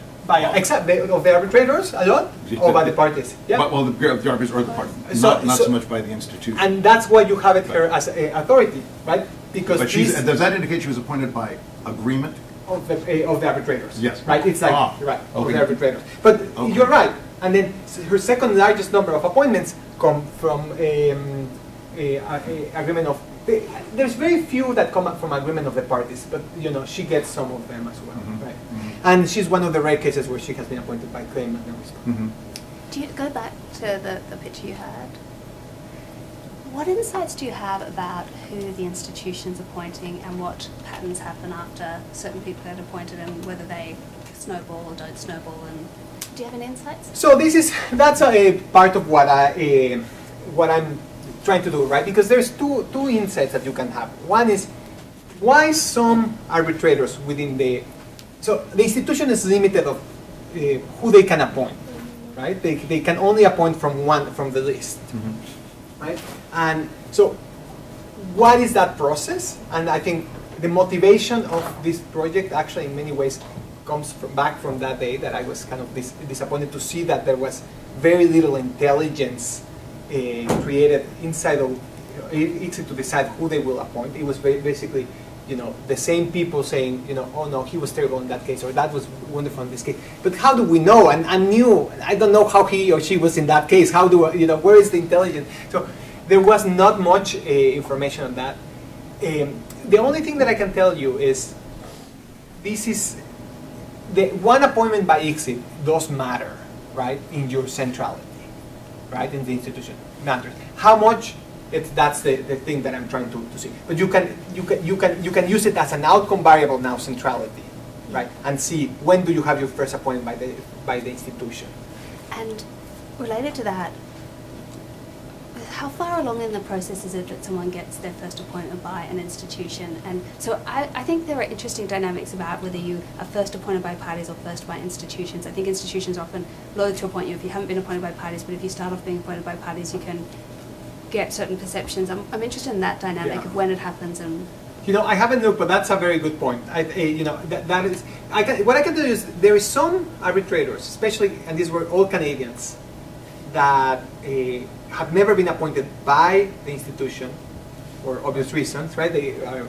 Except of the arbitrators a lot, or by the parties. Yeah. Well, the arbitrators or the parties, not so much by the institution. And that's why you have it here as authority, right? Because but does that indicate she was appointed by agreement? Of the arbitrators. Yes. Right. It's like right of okay. the arbitrators. But you're right. And then her second largest number of appointments come from agreement of. There's very few that come up from agreement of the parties, but she gets some of them as well, right? And she's one of the rare cases where she has been appointed by claimant and respondent. Do you go back to the picture you had? What insights do you have about who the institution's appointing and what patterns happen after certain people get appointed and whether they snowball or don't snowball? And do you have any insights? So that's a part of what I'm trying to do, right? Because there's two insights that you can have. One is why some arbitrators within the institution is limited of who they can appoint, right? They can only appoint from the list. Right? And so what is that process? And I think the motivation of this project actually in many ways comes back from that day that I was kind of disappointed to see that there was very little intelligence created inside of ICSID to decide who they will appoint. It was basically the same people saying, oh no, he was terrible in that case, or that was wonderful in this case. But how do we know? And I don't know how he or she was in that case. How do where is the intelligence? So there was not much information on that. The only thing that I can tell you is this is the one appointment by ICSID does matter, right, in your centrality, right, in the institution matters. How much? That's the thing that I'm trying to see. But you can use it as an outcome variable now, centrality, right? And see when do you have your first appointment by the institution. And related to that, how far along in the process is it that someone gets their first appointment by an institution? And so I think there are interesting dynamics about whether you are first appointed by parties or first by institutions. I think institutions are often loath to appoint you if you haven't been appointed by parties, but if you start off being appointed by parties, you can get certain perceptions. I'm interested in that dynamic of when it happens and. I haven't looked, but that's a very good point. That is. What I can tell you is there is some arbitrators, especially, and these were all Canadians, that have never been appointed by the institution for obvious reasons, right? They are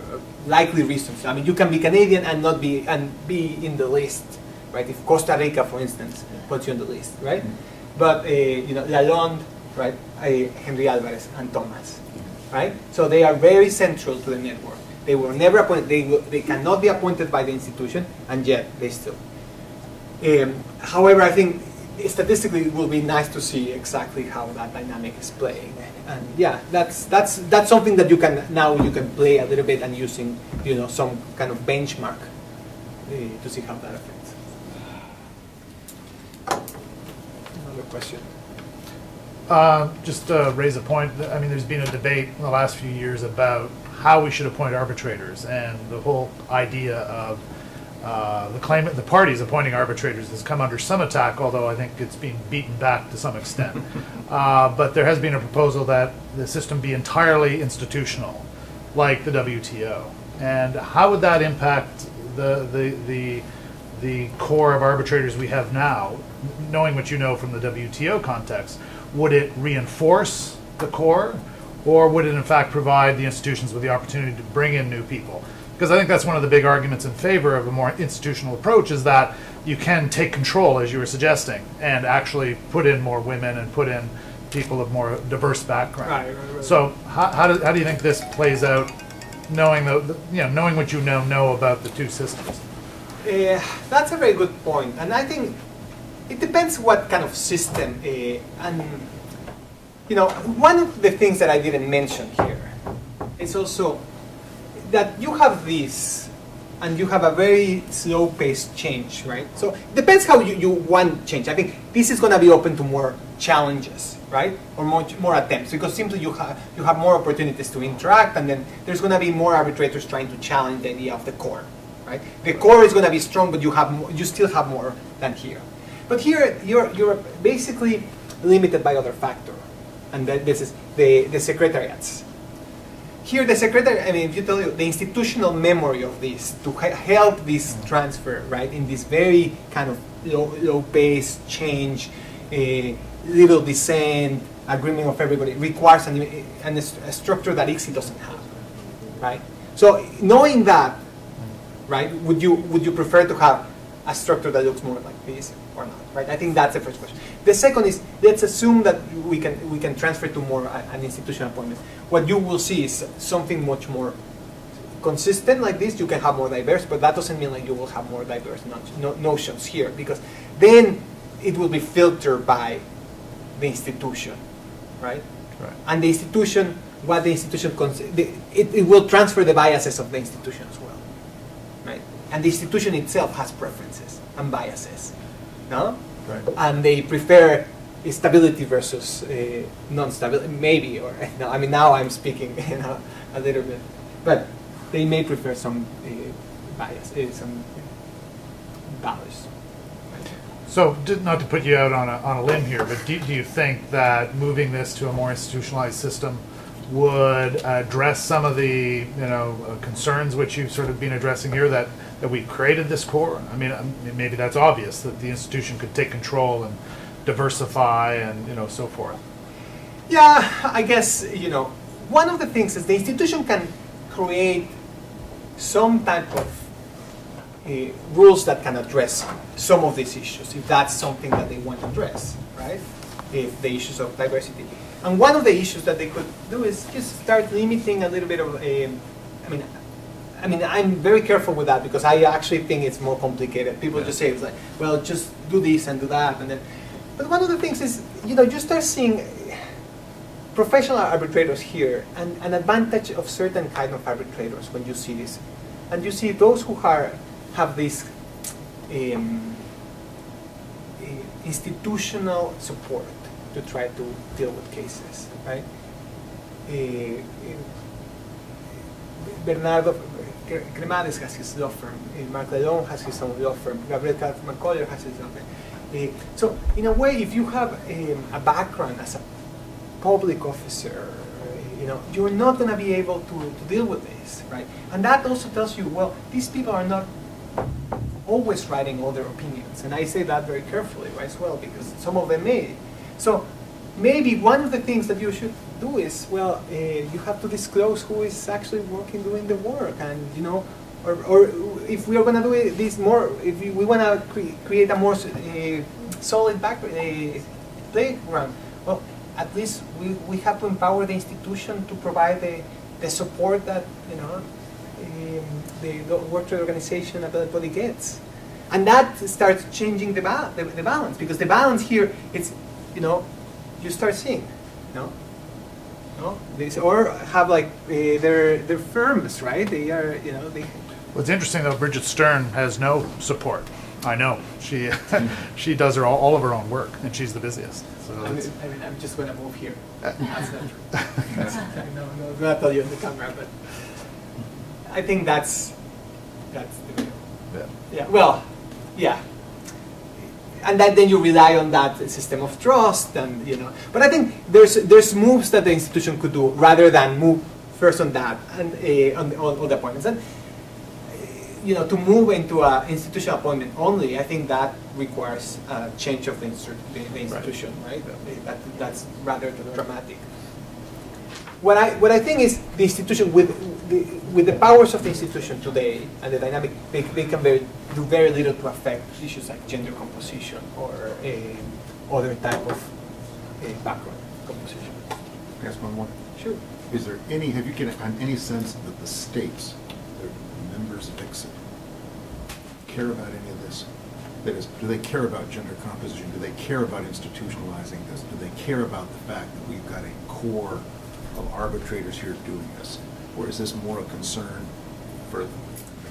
likely reasons. I mean, you can be Canadian and not be in the list, right? If Costa Rica, for instance, puts you on the list, right? But Lalonde, right? Henry Alvarez and Thomas, right? So they are very central to the network. They were never appointed. They cannot be appointed by the institution, and yet they still. However, I think statistically it will be nice to see exactly how that dynamic is playing. And yeah, that's something that you can play a little bit and using some kind of benchmark to see how that affects. Another question. Just to raise a point, I mean, there's been a debate in the last few years about how we should appoint arbitrators, and the whole idea of the parties appointing arbitrators has come under some attack, although I think it's being beaten back to some extent. But there has been a proposal that the system be entirely institutional, like the WTO. And how would that impact the core of arbitrators we have now, knowing what you know from the WTO context? Would it reinforce the core, or would it in fact provide the institutions with the opportunity to bring in new people? Because I think that's one of the big arguments in favor of a more institutional approach, is that you can take control, as you were suggesting, and actually put in more women and put in people of more diverse background. Right. So how do you think this plays out, knowing knowing what you know about the two systems? That's a very good point, and I think it depends what kind of system. And one of the things that I didn't mention here is also that you have this, and you have a very slow-paced change, right? So it depends how you want change. I think this is going to be open to more challenges, right? Or more attempts, because simply you have more opportunities to interact, and then there's going to be more arbitrators trying to challenge the idea of the core, right? The core is going to be strong, but you still have more than here. But here you're basically limited by other factor, and this is the secretariats. Here, the secretary, I mean, if you tell you the institutional memory of this to help this transfer, right, in this very kind of low-paced change, little dissent, agreement of everybody, requires a structure that ICSI doesn't have, right? So, knowing that, right, would you prefer to have a structure that looks more like this or not, right? I think that's the first question. The second is, let's assume that we can transfer to more an institutional appointment. What you will see is something much more consistent like this. You can have more diverse, but that doesn't mean like you will have more diverse notions here, because then it will be filtered by the institution, right? Right. And the institution, what the institution it will transfer the biases of the institution as well, right? And the institution itself has preferences and biases, no? Right. And they prefer stability versus non-stability, maybe, or no, I mean, now I'm speaking a little bit, but they may prefer some bias, some balance. So, not to put you out on a limb here, but do you think that moving this to a more institutionalized system would address some of the concerns which you've sort of been addressing here, that we created this core? I mean, maybe that's obvious, that the institution could take control and diversify and so forth. Yeah, I guess one of the things is the institution can create some type of rules that can address some of these issues, if that's something that they want to address, right? If the issues of diversity. And one of the issues that they could do is just start limiting a little bit of I mean, I'm very careful with that, because I actually think it's more complicated. People just say, it's like, well, just do this and do that, and then. But one of the things is, you start seeing professional arbitrators here, and an advantage of certain kind of arbitrators when you see this, and you see those who have this institutional support to try to deal with cases, right? Bernardo Cremades has his law firm. Mark Lalonde has his own law firm. Gabriel Kaufman-Kohler has his own. So, in a way, if you have a background as a public officer, you're not going to be able to deal with this, right? And that also tells you, well, these people are not always writing all their opinions. And I say that very carefully, right, as well, because some of them may. So, maybe one of the things that you should do is, well, you have to disclose who is actually doing the work, and or if we are going to do this more, if we want to create a more solid playground, well, at least we have to empower the institution to provide the support that the World Trade Organization and everybody gets, and that starts changing the balance, because the balance here is, you start seeing, or have like their firms, right? They are, they. What's interesting though, Bridget Stern has no support. I know she she does all of her own work, and she's the busiest. So I'm just going to move here. That's not true. No, I'm not tell you on the camera, but I think that's the real. Yeah. Well, yeah. And then you rely on that system of trust, and But I think there's moves that the institution could do rather than move first on that and on the appointments. And to move into an institutional appointment only, I think that requires a change of the institution, right? That's rather dramatic. What I think is the institution with the powers of the institution today and the dynamic, they can do very little to affect issues like gender composition or other type of background composition. Can I ask one more? Sure. Is there have you get any sense that the states, the members of ICSID, care about any of this? That is, do they care about gender composition? Do they care about institutionalizing this? Do they care about the fact that we've got a core of arbitrators here doing this? Or is this more a concern for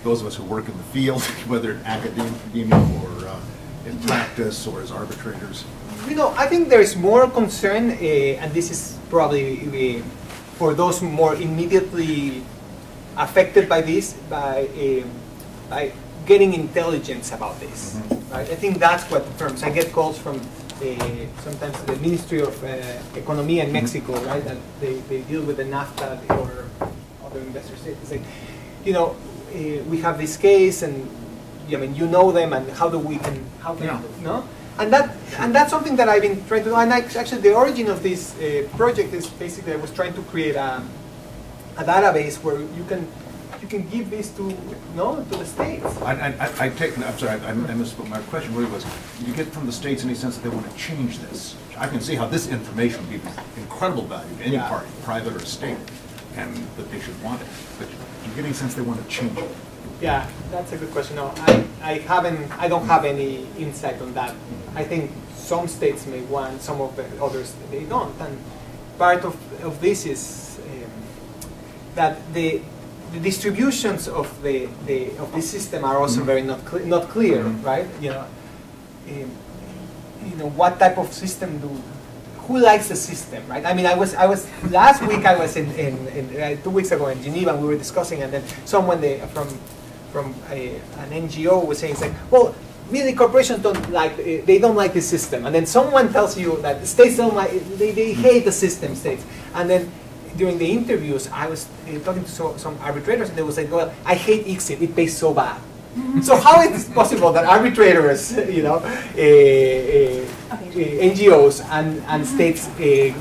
those of us who work in the field, whether in academia or in practice or as arbitrators? I think there's more concern, and this is probably for those more immediately affected by this, by getting intelligence about this. Mm-hmm. Right? I think that's what the firms. I get calls from sometimes the Ministry of Economy in Mexico, right? And they deal with the NAFTA or other investor states. It's like, we have this case, and you know them, and how can no? And that's something that I've been trying to do. And actually, the origin of this project is basically I was trying to create a database where you can give this to the states. I'm sorry, I misspoke. My question really was, do you get from the states any sense that they want to change this? I can see how this information would be of incredible value to any party, private or state, and that they should want it. But do you get any sense they want to change it? Yeah, that's a good question. No, I don't have any insight on that. I think some states may want, some of the others they don't. And part of this is that the distributions of this system are also very not clear, right? What type of system who likes the system, right? I mean, I was last week I was in 2 weeks ago in Geneva, and we were discussing, and then someone from an NGO was saying, it's like, well, really corporations don't like this system, and then someone tells you that the states don't like they hate the system, states, and then during the interviews, I was talking to some arbitrators, and they would say, well, I hate ICSID, it pays so bad. So how is it possible that arbitrators, NGOs and states,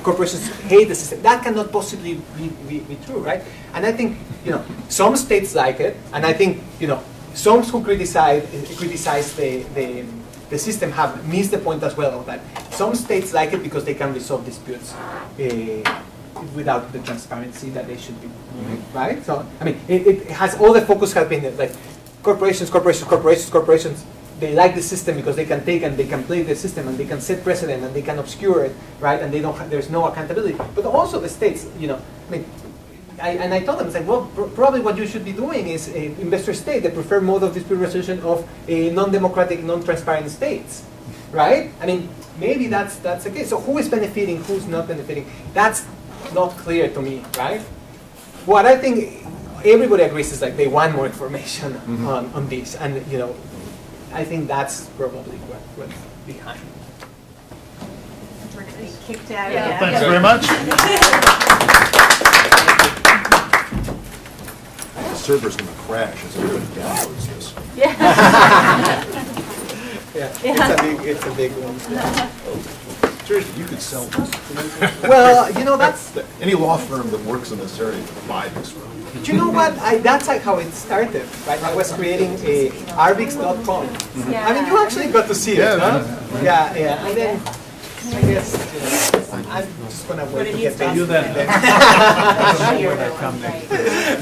corporations hate the system? That cannot possibly be true, right? And I think, some states like it, and I think, some who criticize the system have missed the point as well, that some states like it because they can resolve disputes without the transparency that they should be doing, right? So, I mean, it has, all the focus has been like corporations, they like the system because they can take and they can play the system and they can set precedent and they can obscure it, right? And there's no accountability. But also the states, I mean, I told them, it's like, well, probably what you should be doing is investor state, the preferred mode of dispute resolution of non-democratic, non-transparent states, right? I mean, maybe that's the case. So who is benefiting, who's not benefiting? That's not clear to me, right? What I think everybody agrees is like they want more information on this, and I think that's probably what's behind. We're going to be kicked out. Yeah. Thanks very much. The server's going to crash as everybody downloads this. It's a big one. Seriously, you could sell this. Well, that's Any law firm that works in this area could buy this room. Do you know what? That's like how it started, right? I was creating arbix.com. I mean, you actually got to see it, huh? Yeah. And then I guess I'm just gonna wait to get paid. You then. Right.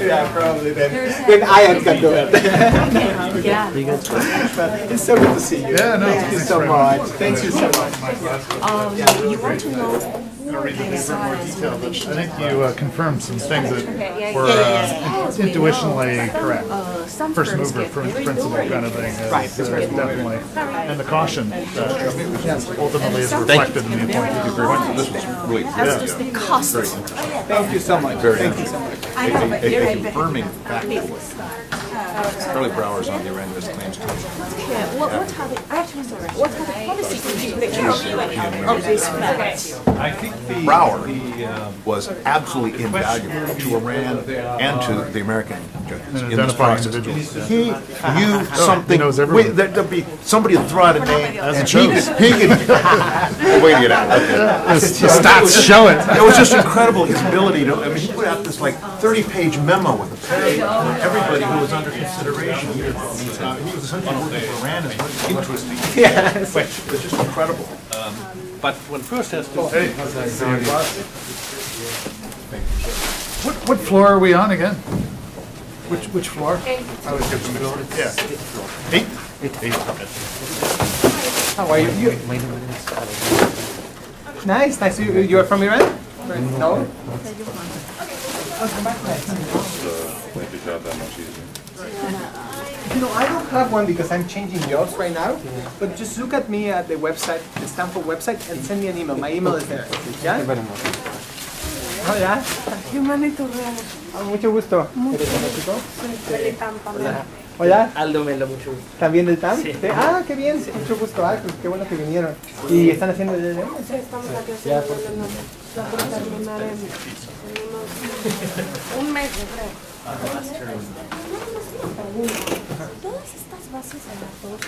Yeah, probably then I am gonna do it. Yeah. It's so good to see you. Yeah, no, Thank you thanks so very much. much. Thank you so much. You want to know I'm going to read the paper in more detail, but I think you confirmed some things that yeah, were yeah. intuitionally correct. some First firms mover get for very principle boring. kind of thing is Right, the first mover. definitely, and the caution that ultimately is reflected in the appointment. This was really That's just the cost. Thank you so much. Thank you so much. I know, but you're a right. confirming factor. Charlie Brower's on the Iranian Claims Commission. Yeah, what are the, I have to answer that. What are the policies that you I think the Brower was absolutely invaluable to Iran and to the American judges And in this identifying process. individuals. He knew something. knows everyone. There'd be somebody would throw out a name, As it and shows. he could. Wait to get out. Okay. The stats show it. It was just incredible, his ability to, I mean, he put out this like 30-page memo with a page on everybody who was under consideration. He was essentially working for Iran as much as interesting. Yes. It was just incredible. but when first has to Hey, what floor are we on again? Which floor? I was given the floor. Yeah. Eight? Eight. How are you? Nice, nice. You are from Iran? No? make the job that much easier. You know, I don't have one because I'm changing jobs right now, but just look at me at the website, the Stanford website, and send me an email. My email is there. ¿Ya? Oh, ya. Mucho gusto. ¿Eres de México? Hola. Hola. Aldo Melo, mucho gusto. ¿También del TAM? Sí. Ah, qué bien, mucho gusto. Ah, pues qué bueno que vinieron. ¿Y están haciendo el de Sí, estamos aquí Ya, haciendo por- la por terminar en unos un mes, yo creo. Todas estas bases a las dos.